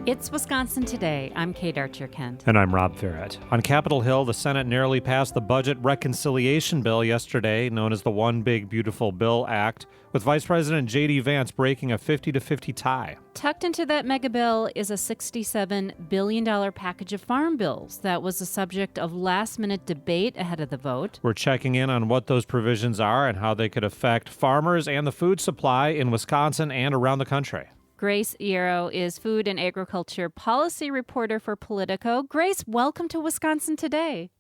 It's Wisconsin Today. I'm Kate Archer-Kent. And I'm Rob Ferret. On Capitol Hill, the Senate narrowly passed the Budget Reconciliation Bill yesterday, known as the One Big Beautiful Bill Act, with Vice President J.D. Vance breaking a 50-50 tie. Tucked into that mega bill is a $67 billion package of farm bills that was the subject of last-minute debate ahead of the vote. We're checking in on what those provisions are and how they could affect farmers and the food supply in Wisconsin and around the country. Grace Iero is food and agriculture policy reporter for Politico. Grace, welcome to Wisconsin Today.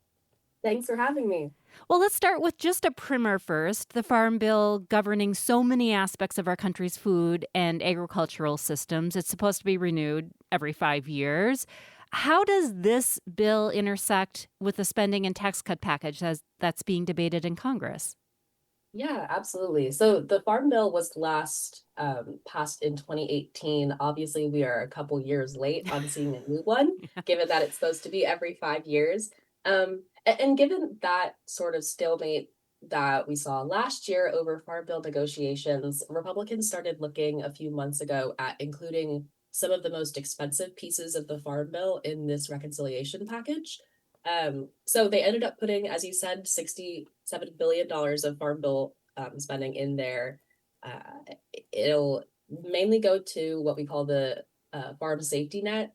Thanks for having me. Well, let's start with just a primer first. The Farm Bill governing so many aspects of our country's food and agricultural systems. It's supposed to be renewed every 5 years. How does this bill intersect with the spending and tax cut package that's being debated in Congress? Yeah, absolutely. So the Farm Bill was last passed in 2018. Obviously, we are a couple years late on seeing a new one, given that it's supposed to be every 5 years. And given that sort of stalemate that we saw last year over Farm Bill negotiations, Republicans started looking a few months ago at including some of the most expensive pieces of the Farm Bill in this reconciliation package. So they ended up putting, as you said, $67 billion of Farm Bill spending in there. It'll mainly go to what we call the farm safety net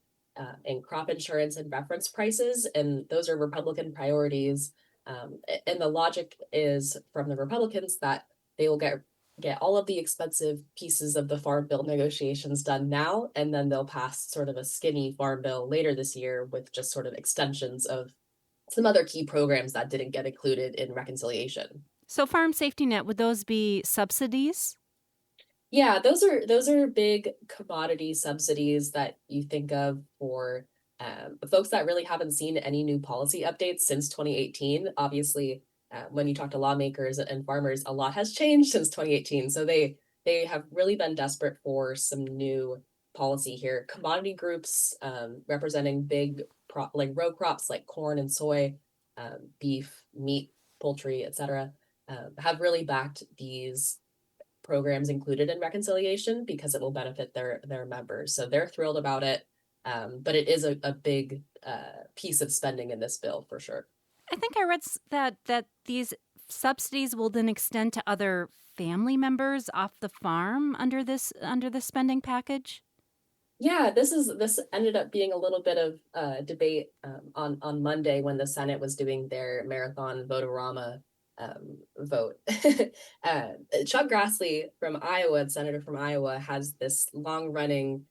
and crop insurance and reference prices. And those are Republican priorities. And the logic is from the Republicans that they will get all of the expensive pieces of the Farm Bill negotiations done now, and then they'll pass sort of a skinny Farm Bill later this year with just sort of extensions of some other key programs that didn't get included in reconciliation. So farm safety net, would those be subsidies? Yeah, those are big commodity subsidies that you think of for folks that really haven't seen any new policy updates since 2018. Obviously, when you talk to lawmakers and farmers, a lot has changed since 2018. So they have really been desperate for some new policy here. Commodity groups representing big like row crops like corn and soy, beef, meat, poultry, etc., have really backed these programs included in reconciliation because it will benefit their members. So they're thrilled about it. But it is a big piece of spending in this bill for sure. I think I read that these subsidies will then extend to other family members off the farm under this spending package. Yeah, this ended up being a little bit of debate on Monday when the Senate was doing their marathon vote-a-rama vote. Chuck Grassley from Iowa, the senator from Iowa, has this long-running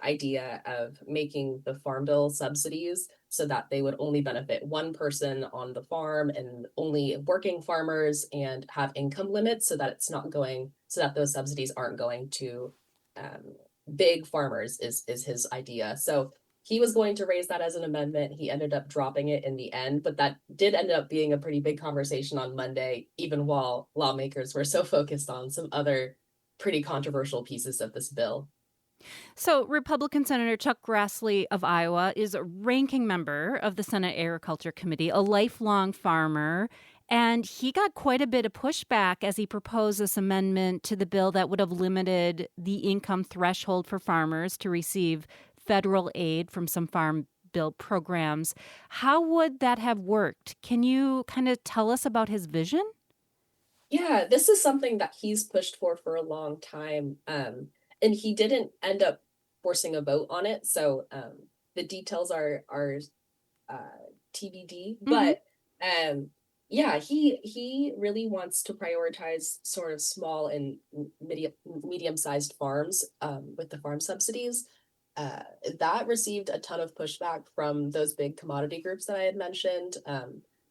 idea of making the Farm Bill subsidies so that they would only benefit one person on the farm and only working farmers, and have income limits so that those subsidies aren't going to big farmers is his idea. So he was going to raise that as an amendment. He ended up dropping it in the end, but that did end up being a pretty big conversation on Monday, even while lawmakers were so focused on some other pretty controversial pieces of this bill. So Republican Senator Chuck Grassley of Iowa is a ranking member of the Senate Agriculture Committee, a lifelong farmer, and he got quite a bit of pushback as he proposed this amendment to the bill that would have limited the income threshold for farmers to receive federal aid from some farm bill programs. How would that have worked? Can you kind of tell us about his vision? Yeah, this is something that he's pushed for a long time. And he didn't end up forcing a vote on it. So the details are TBD. Mm-hmm. But yeah, he really wants to prioritize sort of small and medium-sized farms with the farm subsidies. That received a ton of pushback from those big commodity groups that I had mentioned.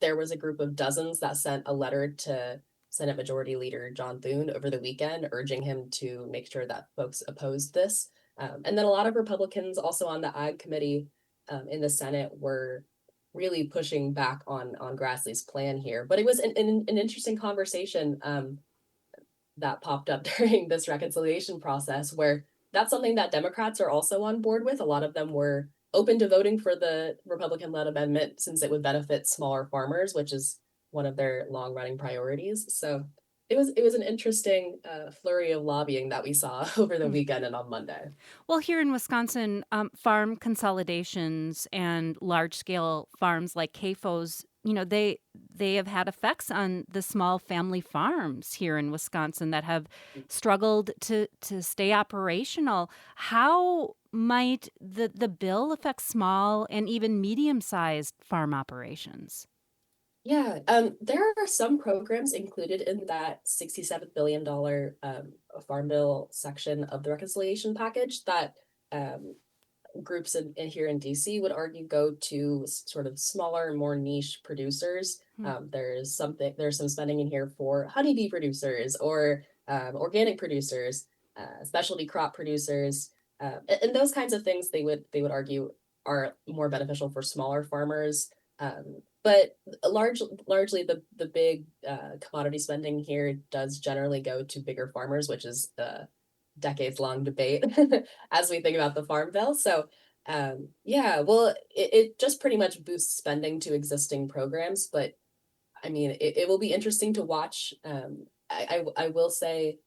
There was a group of dozens that sent a letter to Senate Majority Leader John Thune over the weekend, urging him to make sure that folks opposed this. And then a lot of Republicans also on the Ag Committee in the Senate were really pushing back on Grassley's plan here. But it was an interesting conversation that popped up during this reconciliation process, where that's something that Democrats are also on board with. A lot of them were open to voting for the Republican-led amendment since it would benefit smaller farmers, which is one of their long-running priorities. So it was an interesting flurry of lobbying that we saw over the weekend and on Monday. Well, here in Wisconsin, farm consolidations and large scale farms like CAFOs, they have had effects on the small family farms here in Wisconsin that have struggled to stay operational. How might the bill affect small and even medium sized farm operations? Yeah, there are some programs included in that $67 billion farm bill section of the reconciliation package that um, groups in here in DC would argue go to sort of smaller, more niche producers. Hmm. There's some spending in here for honeybee producers or organic producers, specialty crop producers, and those kinds of things they would argue are more beneficial for smaller farmers. But largely the big commodity spending here does generally go to bigger farmers, which is the decades long debate as we think about the farm bill. So yeah, well, it just pretty much boosts spending to existing programs, but I mean, it will be interesting to watch. I will say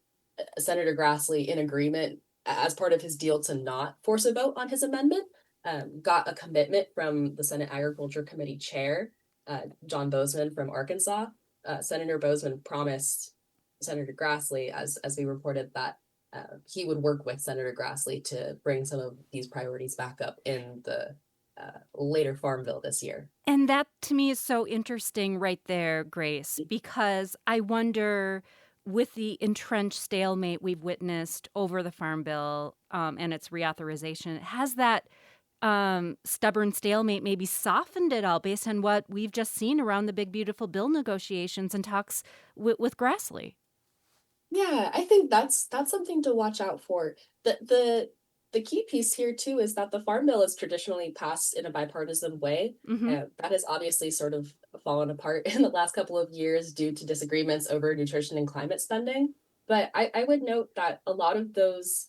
Senator Grassley, in agreement as part of his deal to not force a vote on his amendment, got a commitment from the Senate Agriculture Committee Chair, John Bozeman from Arkansas. Senator Bozeman promised Senator Grassley, as we reported, that he would work with Senator Grassley to bring some of these priorities back up in the later farm bill this year. And that to me is so interesting right there, Grace, because I wonder with the entrenched stalemate we've witnessed over the Farm Bill and its reauthorization, has that stubborn stalemate maybe softened at all based on what we've just seen around the big, beautiful bill negotiations and talks with Grassley? Yeah, I think that's something to watch out for. The key piece here too is that the Farm Bill is traditionally passed in a bipartisan way. Hmm. That has obviously sort of fallen apart in the last couple of years due to disagreements over nutrition and climate spending. But I would note that a lot of those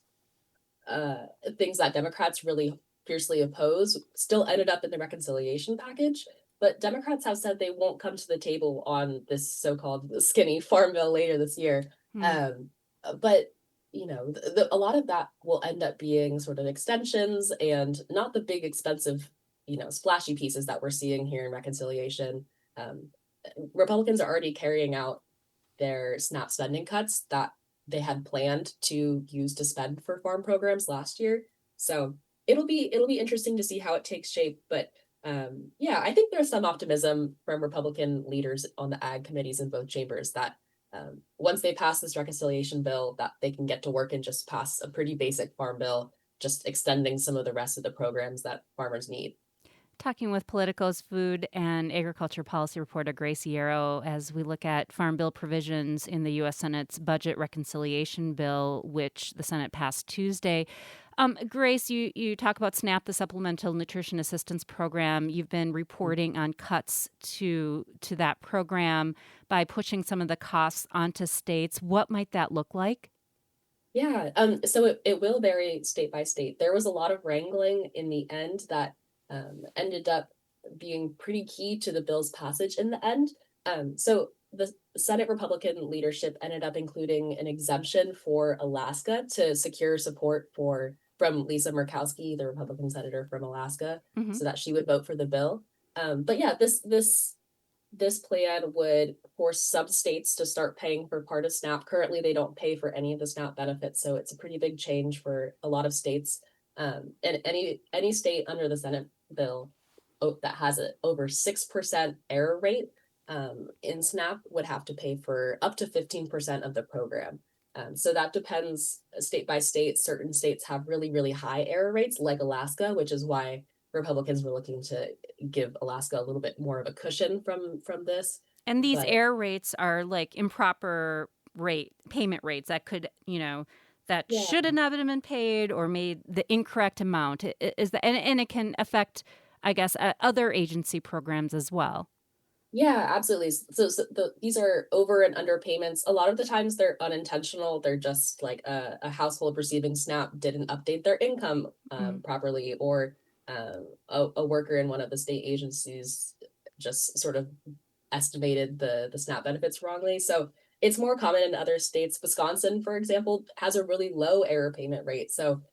uh, things that Democrats really fiercely oppose still ended up in the reconciliation package. But Democrats have said they won't come to the table on this so-called skinny farm bill later this year. Um, but a lot of that will end up being sort of extensions and not the big expensive, splashy pieces that we're seeing here in reconciliation. Um, Republicans are already carrying out their SNAP spending cuts that they had planned to use to spend for farm programs last year. So it'll be interesting to see how it takes shape. But yeah, I think there's some optimism from Republican leaders on the ag committees in both chambers that once they pass this reconciliation bill, that they can get to work and just pass a pretty basic farm bill, just extending some of the rest of the programs that farmers need. Talking with Politico's food and agriculture policy reporter Grace Yarrow as we look at farm bill provisions in the U.S. Senate's budget reconciliation bill, which the Senate passed Tuesday. Grace, you talk about SNAP, the Supplemental Nutrition Assistance Program. You've been reporting on cuts to that program by pushing some of the costs onto states. What might that look like? Yeah, so it will vary state by state. There was a lot of wrangling in the end that ended up being pretty key to the bill's passage in the end. So the Senate Republican leadership ended up including an exemption for Alaska to secure support from Lisa Murkowski, the Republican senator from Alaska, Hmm. so that she would vote for the bill. But yeah, this plan would force some states to start paying for part of SNAP. Currently, they don't pay for any of the SNAP benefits, so it's a pretty big change for a lot of states. And any state under the Senate bill that has an over 6% error rate in SNAP would have to pay for up to 15% of the program. So that depends state by state. Certain states have really, really high error rates, like Alaska, which is why Republicans were looking to give Alaska a little bit more of a cushion from this. And these But error rates are like improper payment rates that could, that yeah, should have never been paid or made the incorrect amount. Is that and it can affect, I guess, other agency programs as well. yeah, absolutely. These are over and under payments. A lot of the times they're unintentional. They're just like a household receiving SNAP didn't update their income Mm. properly, or a worker in one of the state agencies just sort of estimated the SNAP benefits wrongly. So It's more common in other states. Wisconsin, for example, has a really low error payment rate. So,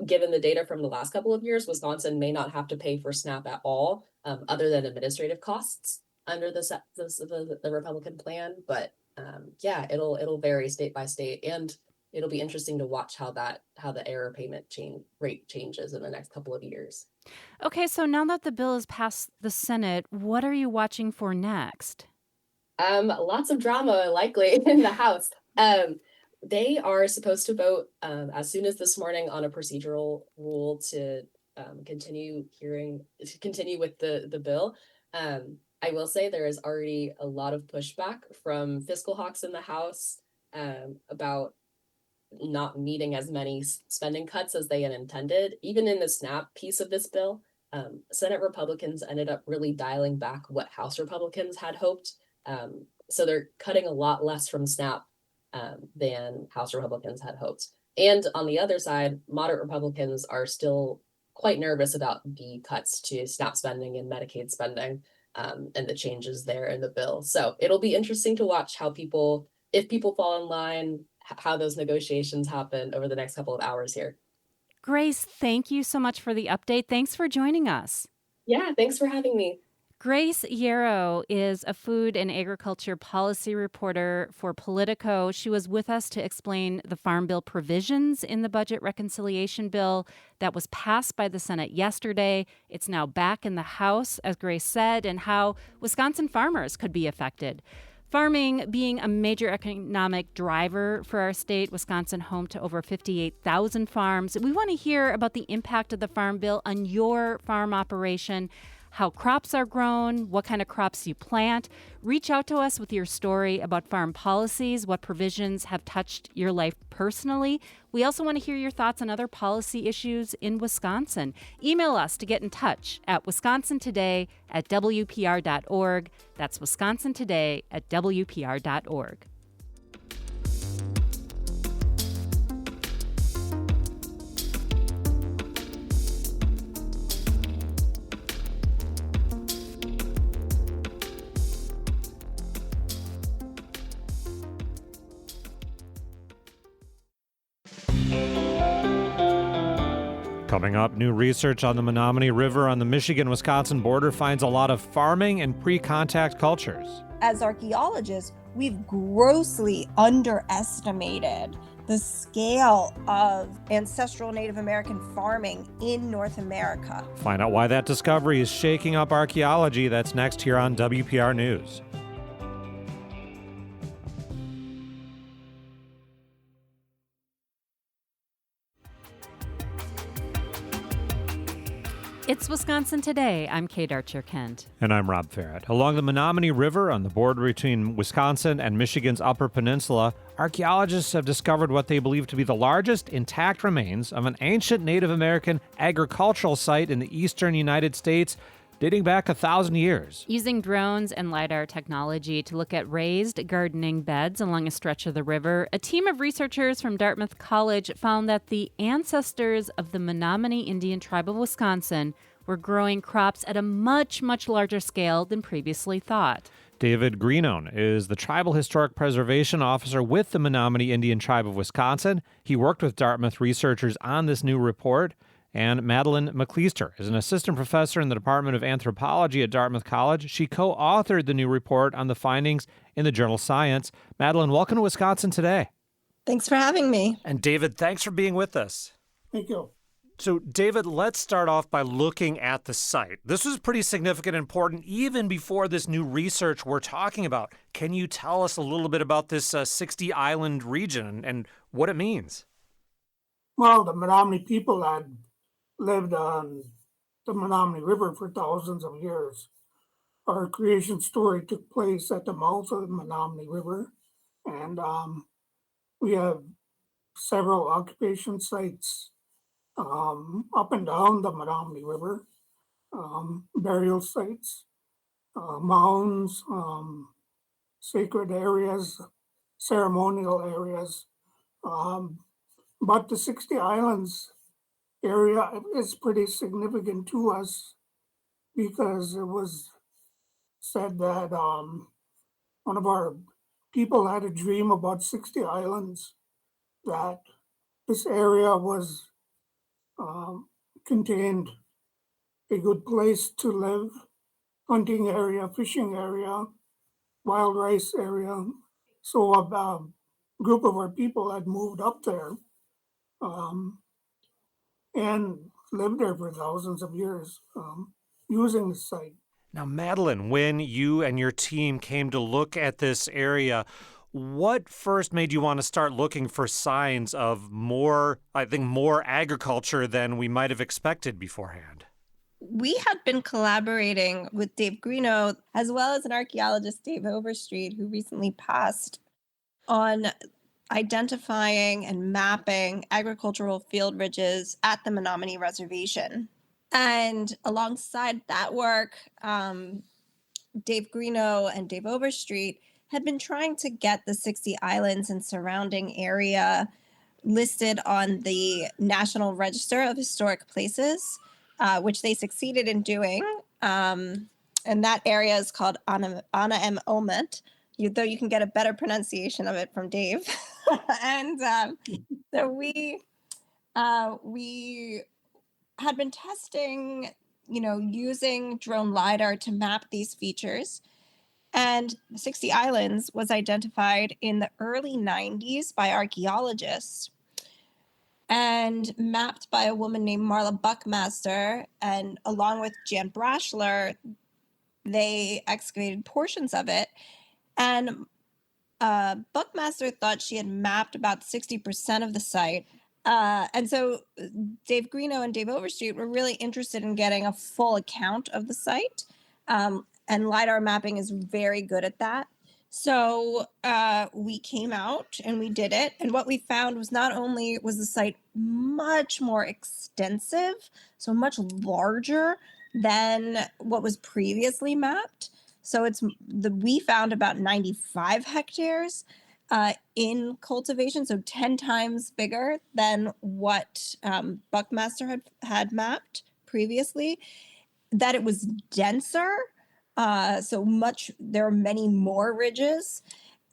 given the data from the last couple of years, Wisconsin may not have to pay for SNAP at all, other than administrative costs under the Republican plan. But yeah, it'll vary state by state, and it'll be interesting to watch how the error payment rate changes in the next couple of years. Okay, so now that the bill has passed the Senate, what are you watching for next? Lots of drama likely in the House. They are supposed to vote as soon as this morning on a procedural rule to continue with the bill. I will say there is already a lot of pushback from fiscal hawks in the House about not meeting as many spending cuts as they had intended. Even in the SNAP piece of this bill, Senate Republicans ended up really dialing back what House Republicans had hoped. So they're cutting a lot less from SNAP than House Republicans had hoped. And on the other side, moderate Republicans are still quite nervous about the cuts to SNAP spending and Medicaid spending, and the changes there in the bill. So it'll be interesting to watch if people fall in line, how those negotiations happen over the next couple of hours here. Grace, thank you so much for the update. Thanks for joining us. Yeah, thanks for having me. Grace Yarrow is a food and agriculture policy reporter for Politico. She was with us to explain the Farm Bill provisions in the budget reconciliation bill that was passed by the Senate yesterday. It's now back in the House, as Grace said, and how Wisconsin farmers could be affected. Farming being a major economic driver for our state, Wisconsin home to over 58,000 farms. We want to hear about the impact of the Farm Bill on your farm operation, how crops are grown, what kind of crops you plant. Reach out to us with your story about farm policies, what provisions have touched your life personally. We also want to hear your thoughts on other policy issues in Wisconsin. Email us to get in touch at wisconsintoday@wpr.org. That's wisconsintoday@wpr.org. Coming up, new research on the Menominee River on the Michigan-Wisconsin border finds a lot of farming and pre-contact cultures. As archaeologists, we've grossly underestimated the scale of ancestral Native American farming in North America. Find out why that discovery is shaking up archaeology. That's next here on WPR News. It's Wisconsin Today. I'm Kate Archer-Kent. And I'm Rob Farrett. Along the Menominee River on the border between Wisconsin and Michigan's Upper Peninsula, archaeologists have discovered what they believe to be the largest intact remains of an ancient Native American agricultural site in the eastern United States, dating back 1,000 years. Using drones and LiDAR technology to look at raised gardening beds along a stretch of the river, a team of researchers from Dartmouth College found that the ancestors of the Menominee Indian tribe of Wisconsin were growing crops at a much, much larger scale than previously thought. David Greenone is the Tribal Historic Preservation Officer with the Menominee Indian Tribe of Wisconsin. He worked with Dartmouth researchers on this new report. And Madeline McLeister is an assistant professor in the Department of Anthropology at Dartmouth College. She co-authored the new report on the findings in the journal Science. Madeline, welcome to Wisconsin Today. Thanks for having me. And David, thanks for being with us. Thank you. So, David, let's start off by looking at the site. This was pretty significant and important even before this new research we're talking about. Can you tell us a little bit about this 60-island region and what it means? Well, the Menominee people had lived on the Menominee River for thousands of years. Our creation story took place at the mouth of the Menominee River, and we have several occupation sites up and down the Menominee River, burial sites, mounds, sacred areas, ceremonial areas. But the 60 Islands area is pretty significant to us because it was said that one of our people had a dream about 60 islands, that this area was um, contained a good place to live, hunting area, fishing area, wild rice area. So a group of our people had moved up there um, and lived there for thousands of years using the site. Now, Madeline, when you and your team came to look at this area, what first made you want to start looking for signs of more agriculture than we might have expected beforehand? We had been collaborating with Dave Greeno, as well as an archaeologist, Dave Overstreet, who recently passed, on identifying and mapping agricultural field ridges at the Menominee Reservation. And alongside that work, Dave Greeno and Dave Overstreet had been trying to get the 60 islands and surrounding area listed on the National Register of Historic Places, which they succeeded in doing. And that area is called Anna M. Omet, though you can get a better pronunciation of it from Dave. And so we had been testing, using drone LiDAR to map these features. And 60 Islands was identified in the early 90s by archaeologists and mapped by a woman named Marla Buckmaster. And along with Jan Brashler, they excavated portions of it. And Buckmaster thought she had mapped about 60% of the site. And so Dave Greeno and Dave Overstreet were really interested in getting a full account of the site. And LiDAR mapping is very good at that. So we came out and we did it. And what we found was not only was the site much more extensive, so much larger than what was previously mapped. So we found about 95 hectares in cultivation, so 10 times bigger than what Buckmaster had mapped previously. That it was denser, there are many more ridges.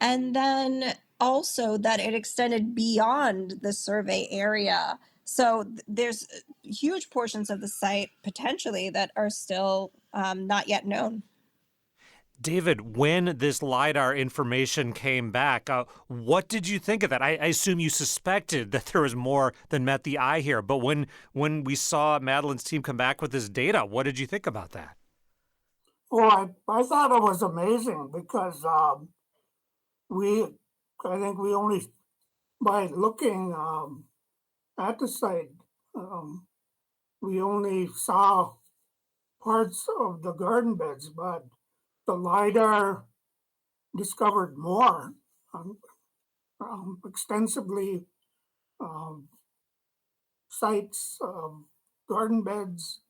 And then also that it extended beyond the survey area. So there's huge portions of the site potentially that are still not yet known. David, when this LiDAR information came back, what did you think of that? I assume you suspected that there was more than met the eye here, but when we saw Madeline's team come back with this data, what did you think about that? Well, I thought it was amazing because I think we only, by looking at the site, we only saw parts of the garden beds, but the LiDAR discovered more extensively sites, garden beds,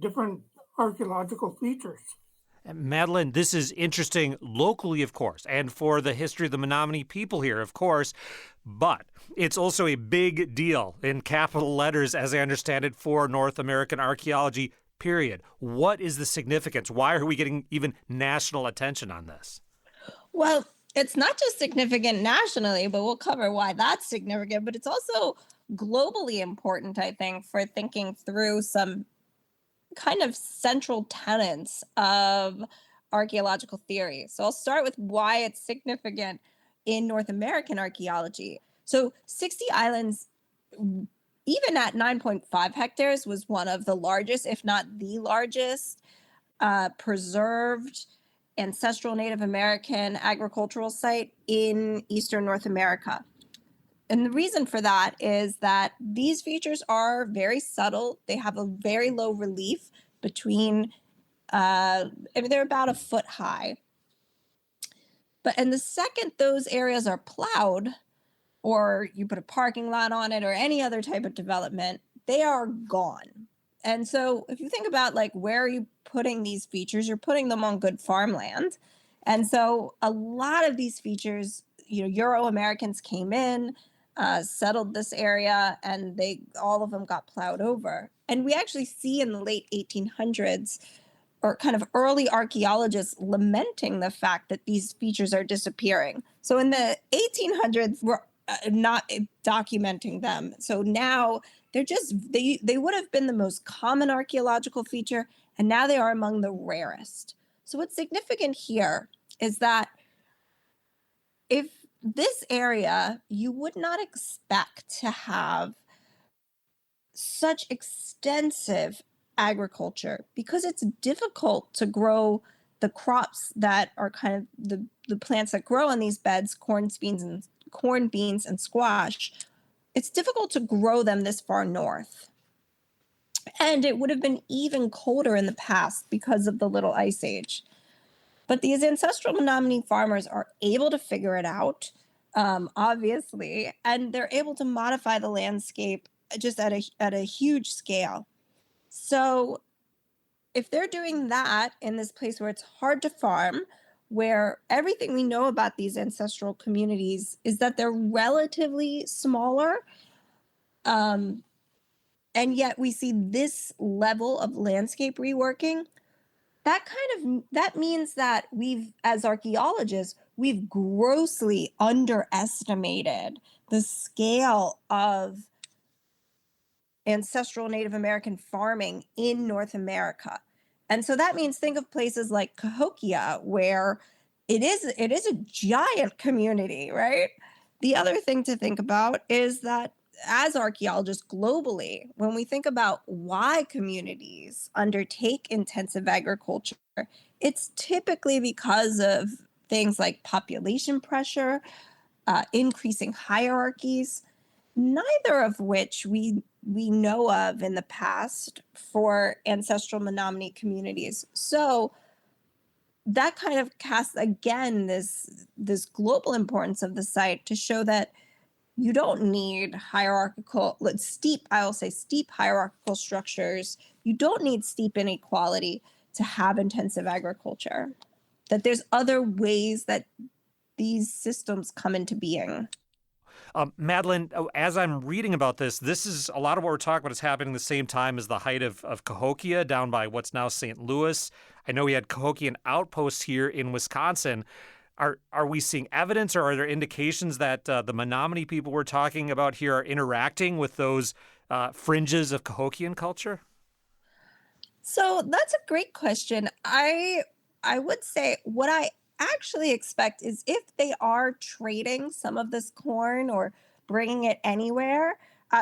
different archaeological features. Madeline, this is interesting locally, of course, and for the history of the Menominee people here, of course, but it's also a big deal in capital letters, as I understand it, for North American archaeology, period. What is the significance? Why are we getting even national attention on this? Well, it's not just significant nationally, but we'll cover why that's significant, but it's also globally important, I think, for thinking through some kind of central tenets of archaeological theory. So I'll start with why it's significant in North American archaeology. So 60 Islands, even at 9.5 hectares, was one of the largest, if not the largest, preserved ancestral Native American agricultural site in Eastern North America. And the reason for that is that these features are very subtle. They have a very low relief between, they're about a foot high. And the second those areas are plowed, or you put a parking lot on it or any other type of development, they are gone. And so if you think about where are you putting these features, you're putting them on good farmland. And so a lot of these features, Euro-Americans came in, settled this area, and all of them got plowed over. And we actually see in the late 1800s or kind of early archaeologists lamenting the fact that these features are disappearing. So in the 1800s, we're not documenting them. So now they would have been the most common archaeological feature, and now they are among the rarest. So what's significant here is that if this area, you would not expect to have such extensive agriculture because it's difficult to grow the crops that are kind of the plants that grow on these beds, corn, beans, and squash. It's difficult to grow them this far north. And it would have been even colder in the past because of the Little Ice Age. But these ancestral Menominee farmers are able to figure it out, obviously, and they're able to modify the landscape just at a huge scale. So if they're doing that in this place where it's hard to farm, where everything we know about these ancestral communities is that they're relatively smaller, and yet we see this level of landscape reworking, that means that as archaeologists, we've grossly underestimated the scale of ancestral Native American farming in North America. And so that means think of places like Cahokia, where it is a giant community, right? The other thing to think about is that as archaeologists globally, when we think about why communities undertake intensive agriculture, it's typically because of things like population pressure, increasing hierarchies, neither of which we know of in the past for ancestral Menominee communities. So that kind of casts again this global importance of the site to show that you don't need steep hierarchical structures. You don't need steep inequality to have intensive agriculture. That there's other ways that these systems come into being. Madeline, as I'm reading about this is a lot of what we're talking about is happening the same time as the height of Cahokia down by what's now St. Louis. I know we had Cahokian outposts here in Wisconsin. Are we seeing evidence or are there indications that the Menominee people we're talking about here are interacting with those fringes of Cahokian culture? So that's a great question. I would say what I actually expect is if they are trading some of this corn or bringing it anywhere.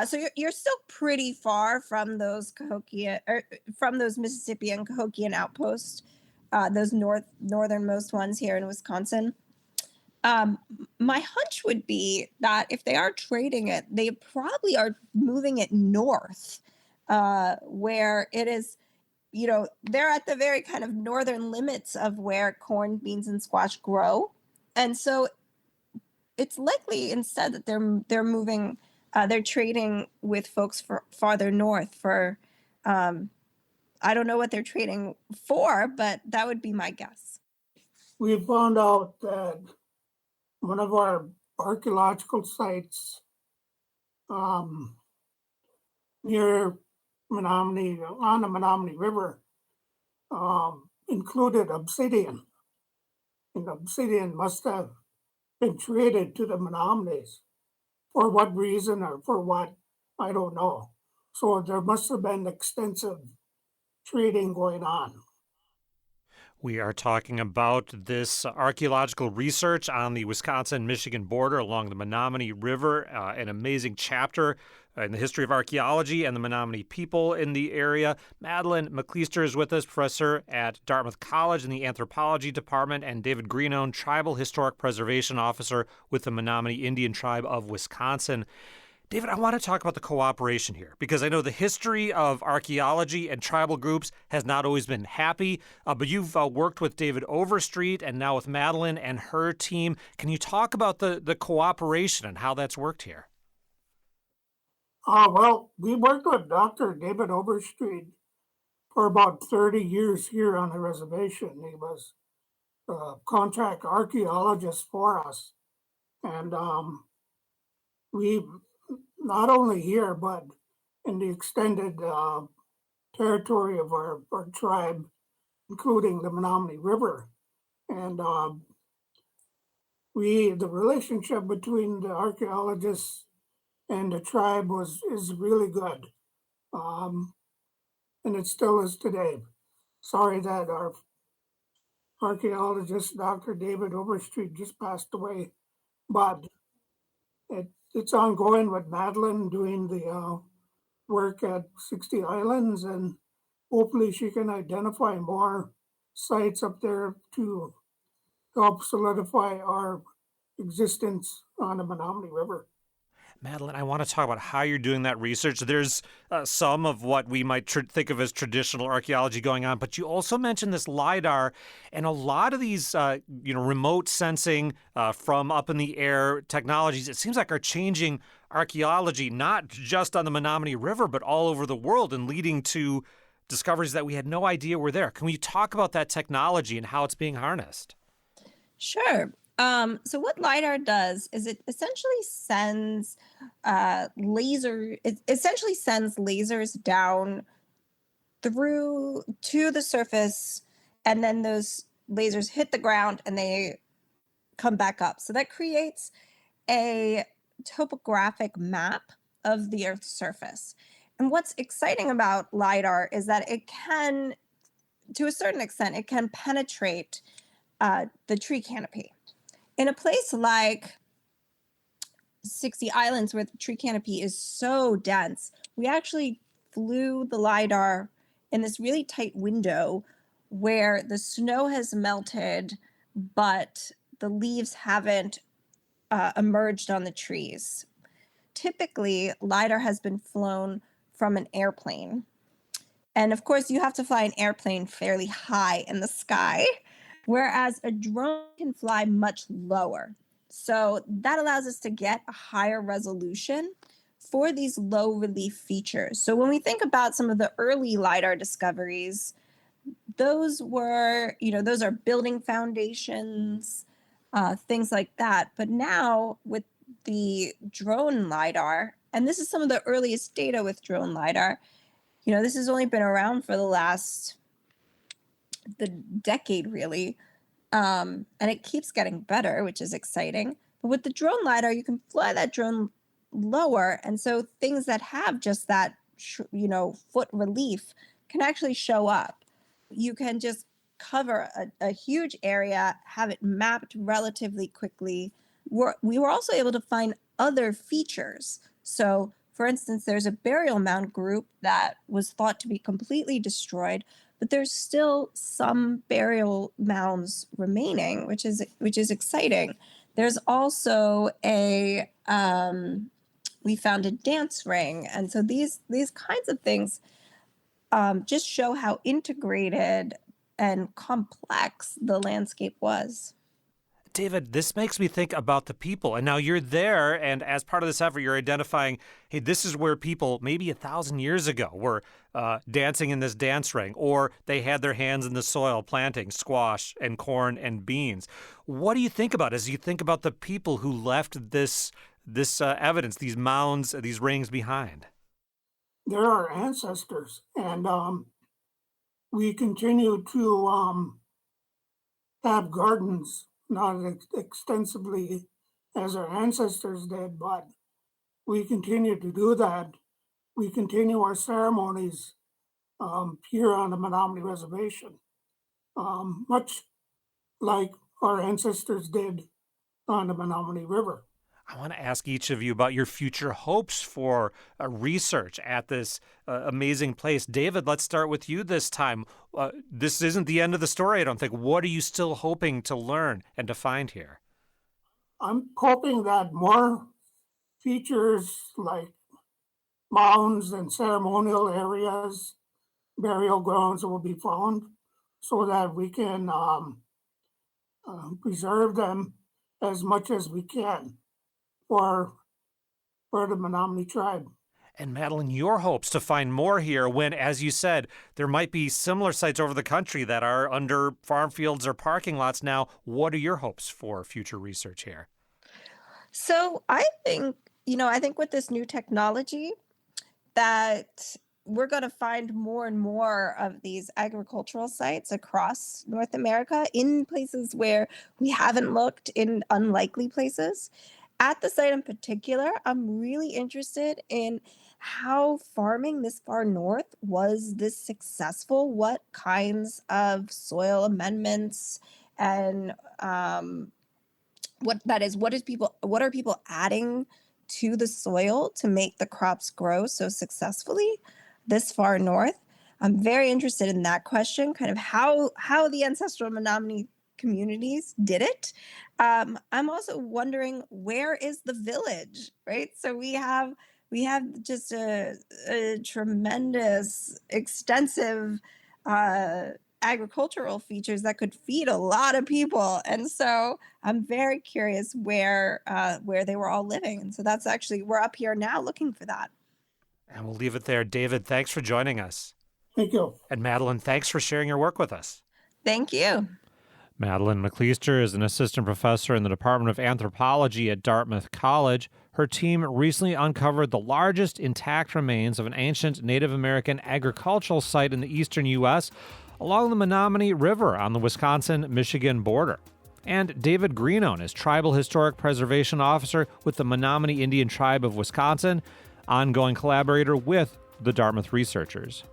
So you're still pretty far from those Cahokia or from those Mississippi and Cahokian outposts, those northernmost ones here in Wisconsin. My hunch would be that if they are trading it, they probably are moving it north, where it is, they're at the very kind of northern limits of where corn, beans, and squash grow. And so it's likely instead that they're trading with folks farther north for, I don't know what they're trading for, but that would be my guess. We found out that one of our archaeological sites near Menominee, on the Menominee River, included obsidian. And obsidian must have been traded to the Menominees. For what reason or for what, I don't know. So there must have been extensive trading going on. We are talking about this archaeological research on the Wisconsin-Michigan border along the Menominee River, an amazing chapter in the history of archaeology and the Menominee people in the area. Madeline McLeister is with us, professor at Dartmouth College in the anthropology department, and David Greenone, tribal historic preservation officer with the Menominee Indian Tribe of Wisconsin. David, I want to talk about the cooperation here because I know the history of archaeology and tribal groups has not always been happy, but you've worked with David Overstreet and now with Madeline and her team. Can you talk about the cooperation and how that's worked here? Well, we worked with Dr. David Overstreet for about 30 years here on the reservation. He was a contract archaeologist for us. And we, not only here, but in the extended territory of our tribe, including the Menominee River. And the relationship between the archaeologists and the tribe is really good. Um, and it still is today. Sorry that our archaeologist, Dr. David Overstreet, just passed away, but it's ongoing with Madeline doing the work at 60 Islands, and hopefully she can identify more sites up there to help solidify our existence on the Menominee River. Madeline, I want to talk about how you're doing that research. There's some of what we might think of as traditional archaeology going on, but you also mentioned this LIDAR, and a lot of these, remote sensing from up in the air technologies, it seems like are changing archaeology, not just on the Menominee River, but all over the world, and leading to discoveries that we had no idea were there. Can we talk about that technology and how it's being harnessed? Sure. So what LiDAR does is it essentially sends lasers down through to the surface, and then those lasers hit the ground and they come back up. So that creates a topographic map of the Earth's surface. And what's exciting about LiDAR is that it can, to a certain extent, it can penetrate the tree canopy. In a place like 60 Islands, where the tree canopy is so dense, we actually flew the LiDAR in this really tight window where the snow has melted, but the leaves haven't emerged on the trees. Typically, LiDAR has been flown from an airplane. And of course, you have to fly an airplane fairly high in the sky, whereas a drone can fly much lower. So that allows us to get a higher resolution for these low relief features. So when we think about some of the early LiDAR discoveries, those are building foundations, things like that. But now with the drone LiDAR, and this is some of the earliest data with drone LiDAR, this has only been around for the decade really. And it keeps getting better, which is exciting. But with the drone LiDAR, you can fly that drone lower. And so things that have just that, foot relief can actually show up. You can just cover a huge area, have it mapped relatively quickly. We were also able to find other features. So, for instance, there's a burial mound group that was thought to be completely destroyed, but there's still some burial mounds remaining, which is exciting. There's also we found a dance ring, and so these kinds of things just show how integrated and complex the landscape was. David, this makes me think about the people. And now you're there, and as part of this effort, you're identifying, hey, this is where people maybe 1,000 years ago were dancing in this dance ring, or they had their hands in the soil planting squash and corn and beans. What do you think about as you think about the people who left this evidence, these mounds, these rings behind? They're our ancestors, and we continue to have gardens, not extensively as our ancestors did, but we continue to do that. We continue our ceremonies here on the Menominee Reservation, much like our ancestors did on the Menominee River. I want to ask each of you about your future hopes for research at this amazing place. David, let's start with you this time. This isn't the end of the story, I don't think. What are you still hoping to learn and to find here? I'm hoping that more features like mounds and ceremonial areas, burial grounds will be found so that we can preserve them as much as we can for the Menominee tribe. And Madeline, your hopes to find more here when, as you said, there might be similar sites over the country that are under farm fields or parking lots now. What are your hopes for future research here? So I think with this new technology that we're going to find more and more of these agricultural sites across North America in places where we haven't looked, in unlikely places. At the site in particular, I'm really interested in how farming this far north was this successful, what kinds of soil amendments and what are people adding to the soil to make the crops grow so successfully this far north. I'm very interested in that question, kind of how the ancestral Menominee communities did it. I'm also wondering, where is the village, right? So we have just a tremendous, extensive agricultural features that could feed a lot of people, and so I'm very curious where they were all living. And so that's actually, we're up here now looking for that. And we'll leave it there. David, thanks for joining us. Thank you. And Madeline, thanks for sharing your work with us. Thank you. Madeline McLeister is an assistant professor in the Department of Anthropology at Dartmouth College. Her team recently uncovered the largest intact remains of an ancient Native American agricultural site in the eastern U.S. along the Menominee River on the Wisconsin-Michigan border. And David Greenone is Tribal Historic Preservation Officer with the Menominee Indian Tribe of Wisconsin, ongoing collaborator with the Dartmouth researchers.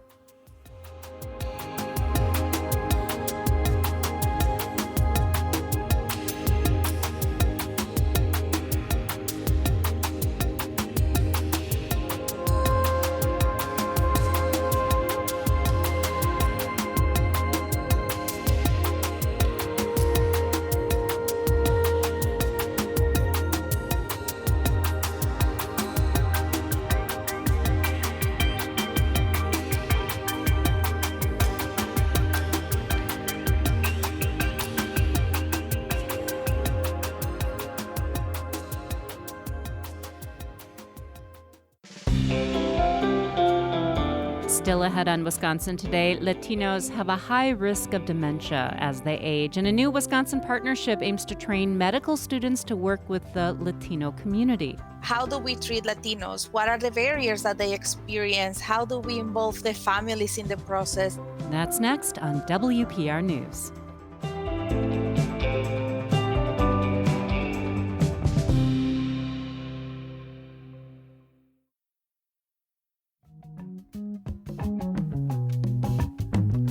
Still ahead on Wisconsin Today, Latinos have a high risk of dementia as they age, and a new Wisconsin partnership aims to train medical students to work with the Latino community. How do we treat Latinos? What are the barriers that they experience? How do we involve their families in the process? That's next on WPR News.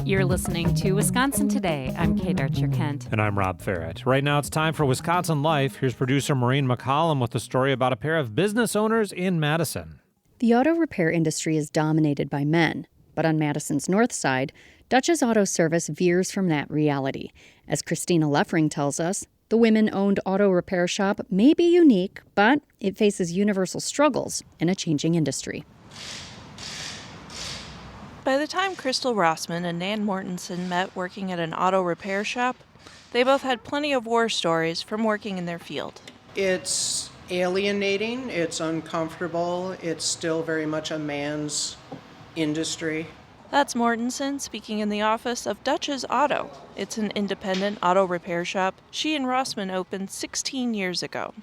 You're listening to Wisconsin Today. I'm Kate Archer-Kent. And I'm Rob Farrett. Right now it's time for Wisconsin Life. Here's producer Maureen McCollum with a story about a pair of business owners in Madison. The auto repair industry is dominated by men, but on Madison's north side, Dutch's Auto Service veers from that reality. As Christina Leffering tells us, the women-owned auto repair shop may be unique, but it faces universal struggles in a changing industry. By the time Crystal Rossman and Nan Mortensen met working at an auto repair shop, they both had plenty of war stories from working in their field. It's alienating, it's uncomfortable, it's still very much a man's industry. That's Mortensen speaking in the office of Dutch's Auto. It's an independent auto repair shop she and Rossman opened 16 years ago.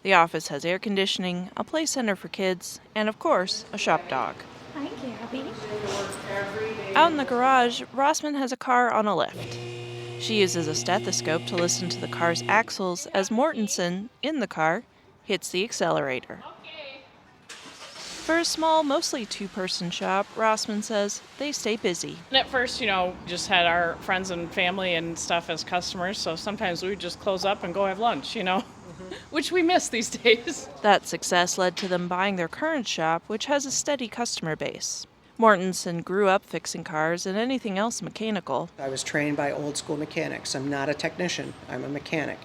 The office has air conditioning, a play center for kids, and of course, a shop dog. Hi, Gabby. Out in the garage, Rossman has a car on a lift. She uses a stethoscope to listen to the car's axles as Mortensen, in the car, hits the accelerator. For a small, mostly two-person shop, Rossman says they stay busy. And at first, just had our friends and family and stuff as customers, so sometimes we would just close up and go have lunch, which we miss these days. That success led to them buying their current shop, which has a steady customer base. Mortensen grew up fixing cars and anything else mechanical. I was trained by old school mechanics. I'm not a technician, I'm a mechanic.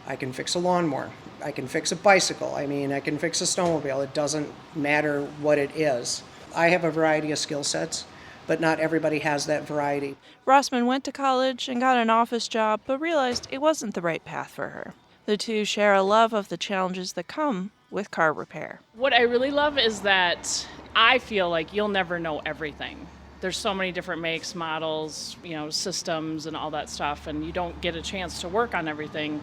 I can fix a lawnmower, I can fix a bicycle, I can fix a snowmobile. It doesn't matter what it is. I have a variety of skill sets, but not everybody has that variety. Rossman went to college and got an office job, but realized it wasn't the right path for her. The two share a love of the challenges that come with car repair. What I really love is that I feel like you'll never know everything. There's so many different makes, models, systems and all that stuff, and you don't get a chance to work on everything.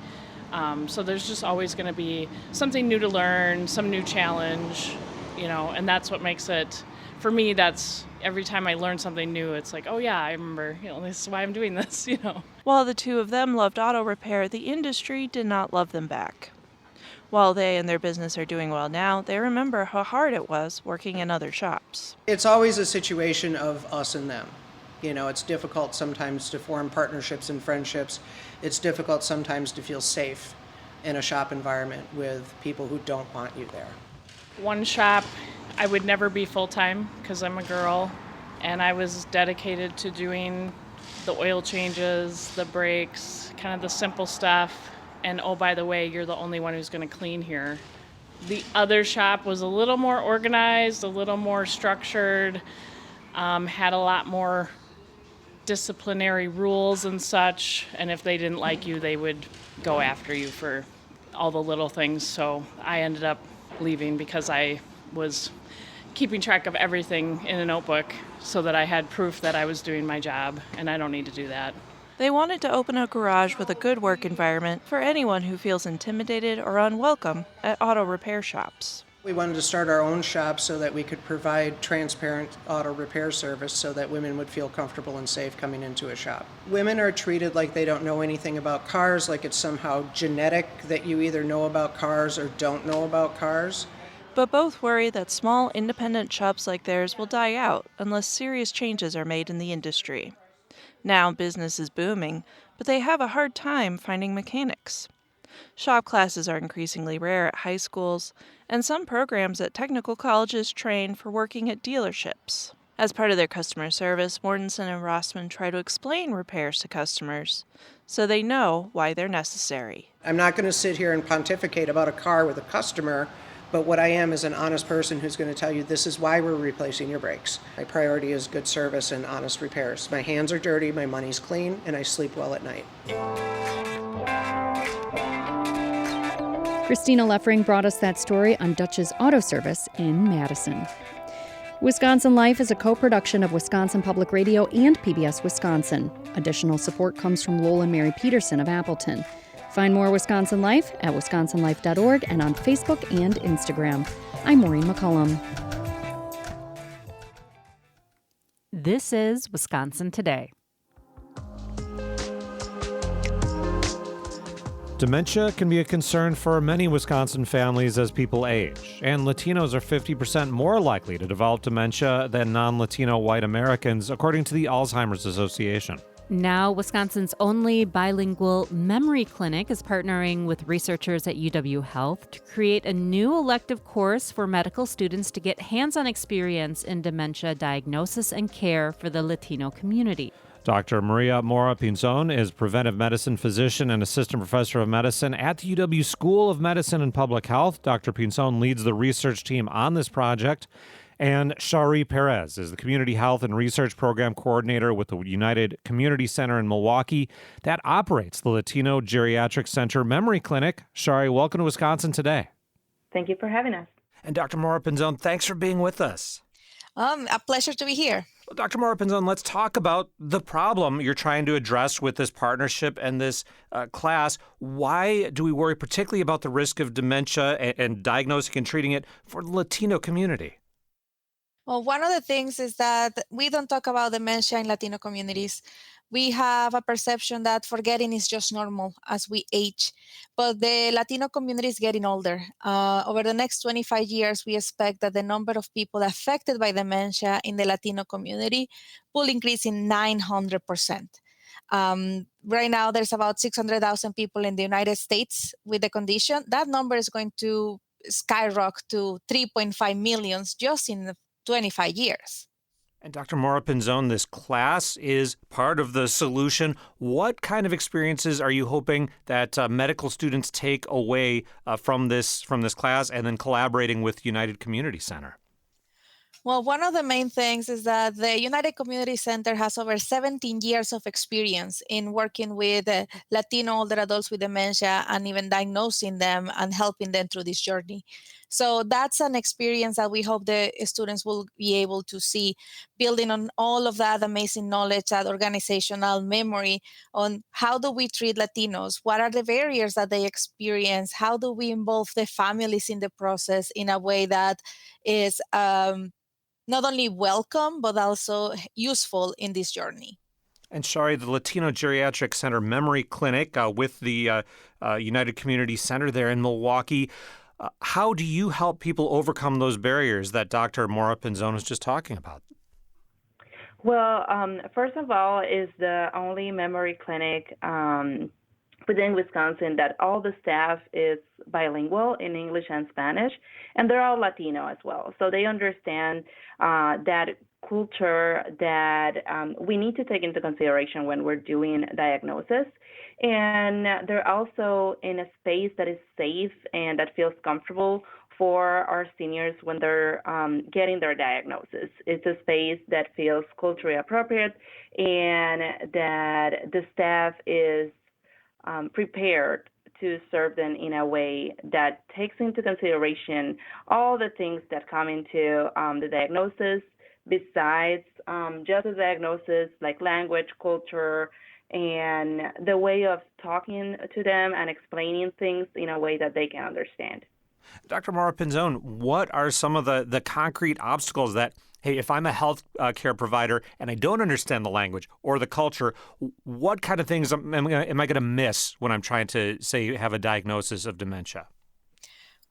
So there's just always going to be something new to learn, some new challenge, and that's what makes it for me, that's every time I learn something new, it's like, oh yeah, I remember, this is why I'm doing this, While the two of them loved auto repair, the industry did not love them back. While they and their business are doing well now, they remember how hard it was working in other shops. It's always a situation of us and them. It's difficult sometimes to form partnerships and friendships. It's difficult sometimes to feel safe in a shop environment with people who don't want you there. One shop, I would never be full-time because I'm a girl, and I was dedicated to doing the oil changes, the brakes, kind of the simple stuff. And oh, by the way, you're the only one who's going to clean here. The other shop was a little more organized, a little more structured, had a lot more disciplinary rules and such. And if they didn't like you, they would go after you for all the little things. So I ended up leaving because I was keeping track of everything in a notebook so that I had proof that I was doing my job, and I don't need to do that. They wanted to open a garage with a good work environment for anyone who feels intimidated or unwelcome at auto repair shops. We wanted to start our own shop so that we could provide transparent auto repair service so that women would feel comfortable and safe coming into a shop. Women are treated like they don't know anything about cars, like it's somehow genetic that you either know about cars or don't know about cars. But both worry that small independent shops like theirs will die out unless serious changes are made in the industry. Now business is booming, but they have a hard time finding mechanics. Shop classes are increasingly rare at high schools, and some programs at technical colleges train for working at dealerships. As part of their customer service, Mortensen and Rossman try to explain repairs to customers so they know why they're necessary. I'm not going to sit here and pontificate about a car with a customer, but what I am is an honest person who's going to tell you this is why we're replacing your brakes. My priority is good service and honest repairs. My hands are dirty, my money's clean, and I sleep well at night. Christina Leffering brought us that story on Dutch's Auto Service in Madison. Wisconsin Life is a co-production of Wisconsin Public Radio and PBS Wisconsin. Additional support comes from Lowell and Mary Peterson of Appleton. Find more Wisconsin Life at wisconsinlife.org and on Facebook and Instagram. I'm Maureen McCullum. This is Wisconsin Today. Dementia can be a concern for many Wisconsin families as people age, and Latinos are 50% more likely to develop dementia than non-Latino white Americans, according to the Alzheimer's Association. Now, Wisconsin's only bilingual memory clinic is partnering with researchers at UW Health to create a new elective course for medical students to get hands-on experience in dementia diagnosis and care for the Latino community. Dr. Maria Mora Pinzon is preventive medicine physician and assistant professor of medicine at the UW School of Medicine and Public Health. Dr. Pinzon leads the research team on this project. And Shari Perez is the Community Health and Research Program Coordinator with the United Community Center in Milwaukee that operates the Latino Geriatric Center Memory Clinic. Shari, welcome to Wisconsin Today. Thank you for having us. And Dr. Mora Pinzon, thanks for being with us. A pleasure to be here. Well, Dr. Mora Pinzon, let's talk about the problem you're trying to address with this partnership and this class. Why do we worry particularly about the risk of dementia and diagnosing and treating it for the Latino community? Well, one of the things is that we don't talk about dementia in Latino communities. We have a perception that forgetting is just normal as we age, but the Latino community is getting older. Over the next 25 years, we expect that the number of people affected by dementia in the Latino community will increase in 900%. Right now, there's about 600,000 people in the United States with the condition. That number is going to skyrocket to 3.5 million just in 25 years. And Dr. Mora Pinzon, this class is part of the solution. What kind of experiences are you hoping that medical students take away from this class and then collaborating with United Community Center? Well, one of the main things is that the United Community Center has over 17 years of experience in working with Latino older adults with dementia and even diagnosing them and helping them through this journey. So that's an experience that we hope the students will be able to see, building on all of that amazing knowledge, that organizational memory on how do we treat Latinos, what are the barriers that they experience, how do we involve the families in the process in a way that is not only welcome, but also useful in this journey. And Shari, the Latino Geriatric Center Memory Clinic with the United Community Center there in Milwaukee. How do you help people overcome those barriers that Dr. Mora Pinzon was just talking about? Well, first of all, is the only memory clinic within Wisconsin that all the staff is bilingual in English and Spanish, and they're all Latino as well. So they understand that culture that we need to take into consideration when we're doing diagnosis. And they're also in a space that is safe and that feels comfortable for our seniors when they're getting their diagnosis. It's a space that feels culturally appropriate and that the staff is prepared to serve them in a way that takes into consideration all the things that come into the diagnosis besides just the diagnosis, like language, culture, and the way of talking to them and explaining things in a way that they can understand. Dr. Mora Pinzon, what are some of the concrete obstacles that, hey, if I'm a health care provider and I don't understand the language or the culture, what kind of things am I going to miss when I'm trying to, say, have a diagnosis of dementia?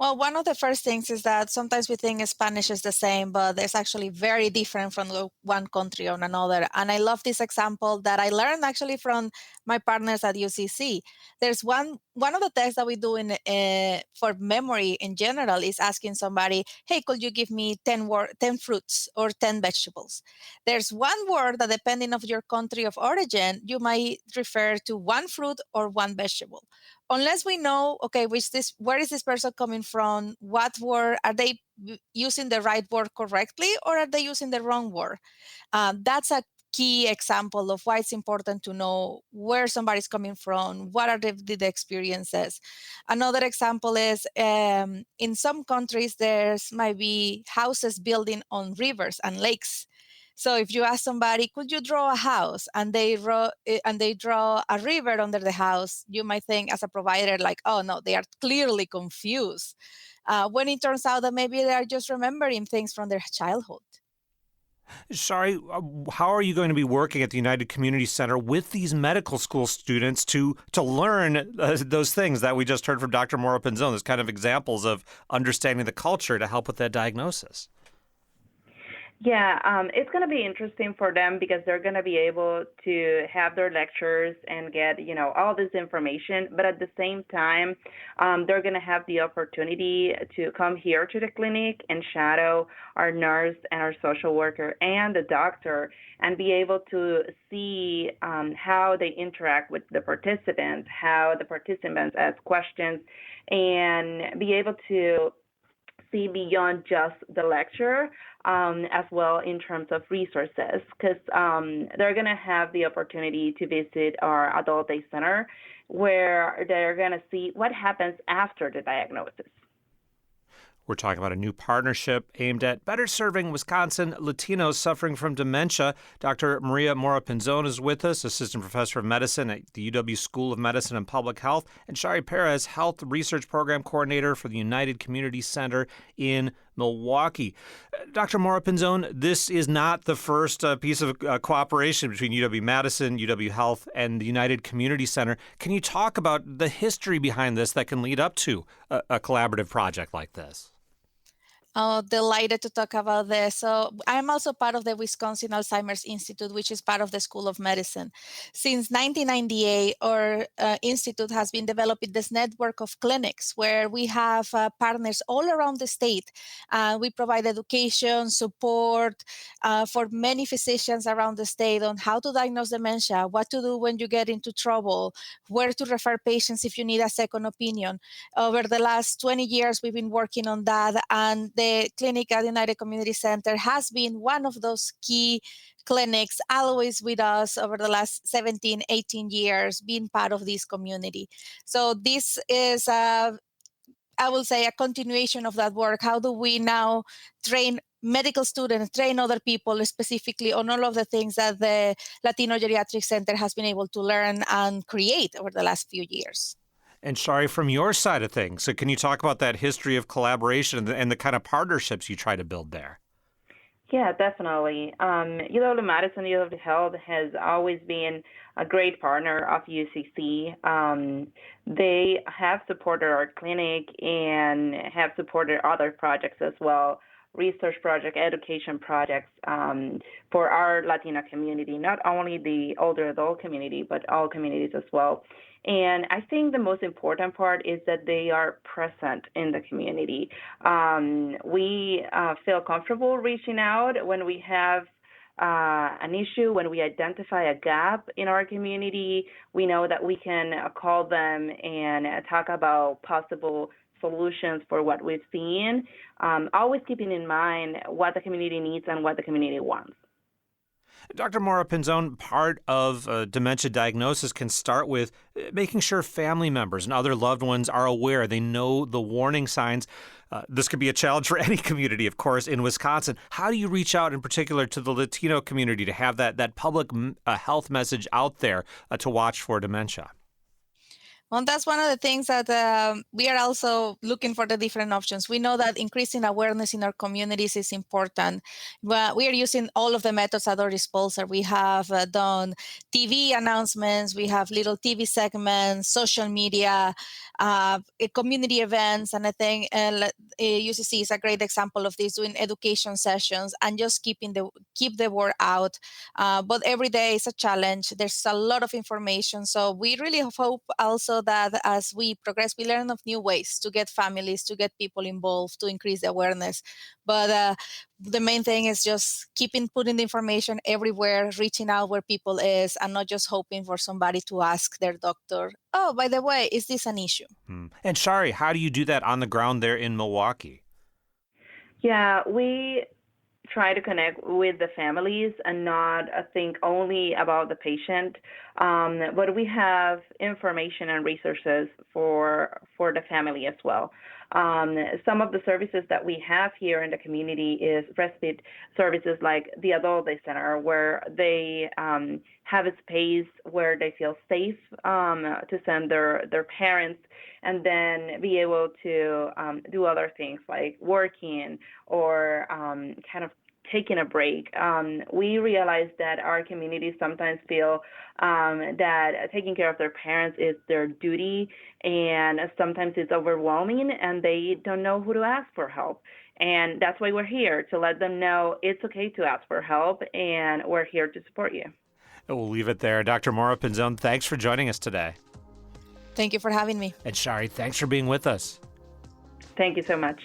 Well, one of the first things is that sometimes we think Spanish is the same, but it's actually very different from one country or another. And I love this example that I learned actually from my partners at UCC. There's one of the tests that we do for memory in general is asking somebody, hey, could you give me 10 fruits or 10 vegetables? There's one word that depending of your country of origin, you might refer to one fruit or one vegetable. Unless we know, okay, where is this person coming from? What word are they using the right word correctly, or are they using the wrong word? That's a key example of why it's important to know where somebody's coming from, what are the experiences. Another example is in some countries, there's might be houses building on rivers and lakes. So if you ask somebody, could you draw a house, and they draw a river under the house, you might think as a provider like, oh no, they are clearly confused. When it turns out that maybe they are just remembering things from their childhood. Shari, how are you going to be working at the United Community Center with these medical school students to learn those things that we just heard from Dr. Mora Pinzon, those kind of examples of understanding the culture to help with that diagnosis? Yeah, it's going to be interesting for them because they're going to be able to have their lectures and get, all this information. But at the same time, they're going to have the opportunity to come here to the clinic and shadow our nurse and our social worker and the doctor and be able to see how they interact with the participants, how the participants ask questions, and be able to see beyond just the lecture as well in terms of resources, because they're going to have the opportunity to visit our adult day center where they're going to see what happens after the diagnosis. We're talking about a new partnership aimed at better serving Wisconsin Latinos suffering from dementia. Dr. Maria Mora Pinzon is with us, Assistant Professor of Medicine at the UW School of Medicine and Public Health, and Shari Perez, Health Research Program Coordinator for the United Community Center in Milwaukee. Dr. Mora Pinzon, this is not the first piece of cooperation between UW-Madison, UW Health, and the United Community Center. Can you talk about the history behind this that can lead up to a collaborative project like this? Oh, delighted to talk about this. So I'm also part of the Wisconsin Alzheimer's Institute, which is part of the School of Medicine. Since 1998, our institute has been developing this network of clinics where we have partners all around the state. We provide education, support for many physicians around the state on how to diagnose dementia, what to do when you get into trouble, where to refer patients if you need a second opinion. Over the last 20 years, we've been working on that, and the clinic at United Community Center has been one of those key clinics always with us over the last 17, 18 years, being part of this community. So this is, I will say, a continuation of that work. How do we now train medical students, train other people specifically on all of the things that the Latino Geriatric Center has been able to learn and create over the last few years? And Shari, from your side of things, so can you talk about that history of collaboration and the kind of partnerships you try to build there? Yeah, definitely. UW-Madison, UW Health has always been a great partner of UCC. They have supported our clinic and have supported other projects as well, research project, education projects for our Latino community, not only the older adult community, but all communities as well. And I think the most important part is that they are present in the community. We feel comfortable reaching out when we have an issue, when we identify a gap in our community. We know that we can call them and talk about possible solutions for what we've seen, always keeping in mind what the community needs and what the community wants. Dr. Mora Pinzon, part of dementia diagnosis can start with making sure family members and other loved ones are aware. They know the warning signs. This could be a challenge for any community, of course, in Wisconsin. How do you reach out in particular to the Latino community to have that public health message out there to watch for dementia? Well, that's one of the things that we are also looking for the different options. We know that increasing awareness in our communities is important. But we are using all of the methods at our disposal. We have done TV announcements, we have little TV segments, social media, community events, and I think UCC is a great example of this, doing education sessions and just keep the word out. But every day is a challenge. There's a lot of information. So we really hope also that as we progress, we learn of new ways to get families, to get people involved, to increase the awareness. But the main thing is just putting the information everywhere, reaching out where people is, and not just hoping for somebody to ask their doctor, oh, by the way, is this an issue? And Shari, how do you do that on the ground there in Milwaukee? Yeah, we try to connect with the families and not think only about the patient, but we have information and resources for the family as well. Some of the services that we have here in the community is respite services like the Adult Day Center, where they have a space where they feel safe to send their parents and then be able to do other things like working or kind of taking a break. We realize that our communities sometimes feel that taking care of their parents is their duty, and sometimes it's overwhelming and they don't know who to ask for help. And that's why we're here, to let them know it's okay to ask for help, and we're here to support you. We'll leave it there. Dr. Mora Pinzon, thanks for joining us today. Thank you for having me. And Shari, thanks for being with us. Thank you so much.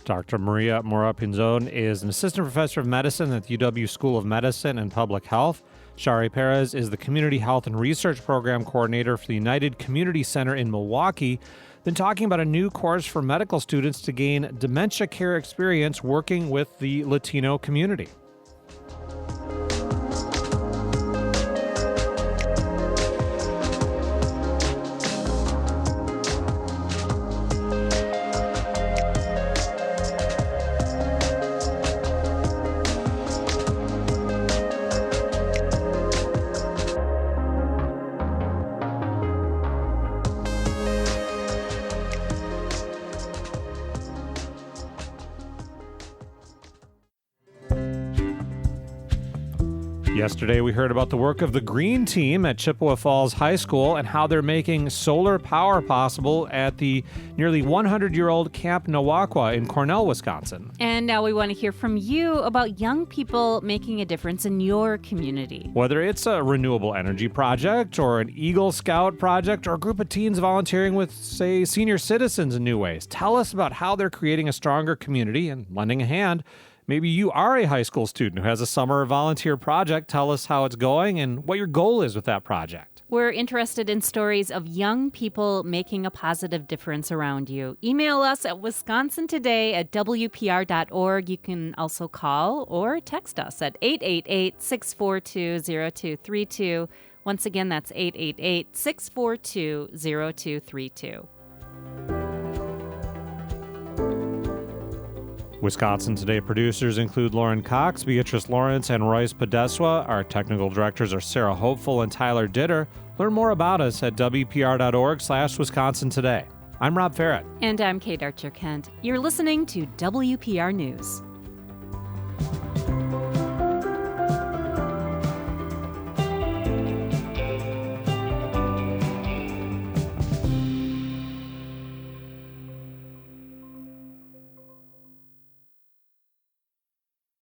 Dr. Maria Mora Pinzon is an assistant professor of medicine at the UW School of Medicine and Public Health. Shari Perez is the Community Health and Research Program Coordinator for the United Community Center in Milwaukee. Then talking about a new course for medical students to gain dementia care experience working with the Latino community. Yesterday, we heard about the work of the Green Team at Chippewa Falls High School and how they're making solar power possible at the nearly 100-year-old Camp Nawaqua in Cornell, Wisconsin. And now we want to hear from you about young people making a difference in your community. Whether it's a renewable energy project or an Eagle Scout project or a group of teens volunteering with, say, senior citizens in new ways, tell us about how they're creating a stronger community and lending a hand. Maybe you are a high school student who has a summer volunteer project. Tell us how it's going and what your goal is with that project. We're interested in stories of young people making a positive difference around you. Email us at wisconsintoday@wpr.org. You can also call or text us at 888-642-0232. Once again, that's 888-642-0232. Wisconsin Today producers include Lauren Cox, Beatrice Lawrence, and Royce Podeswa. Our technical directors are Sarah Hopeful and Tyler Ditter. Learn more about us at wpr.org/Wisconsin Today. I'm Rob Farrett. And I'm Kate Archer-Kent. You're listening to WPR News.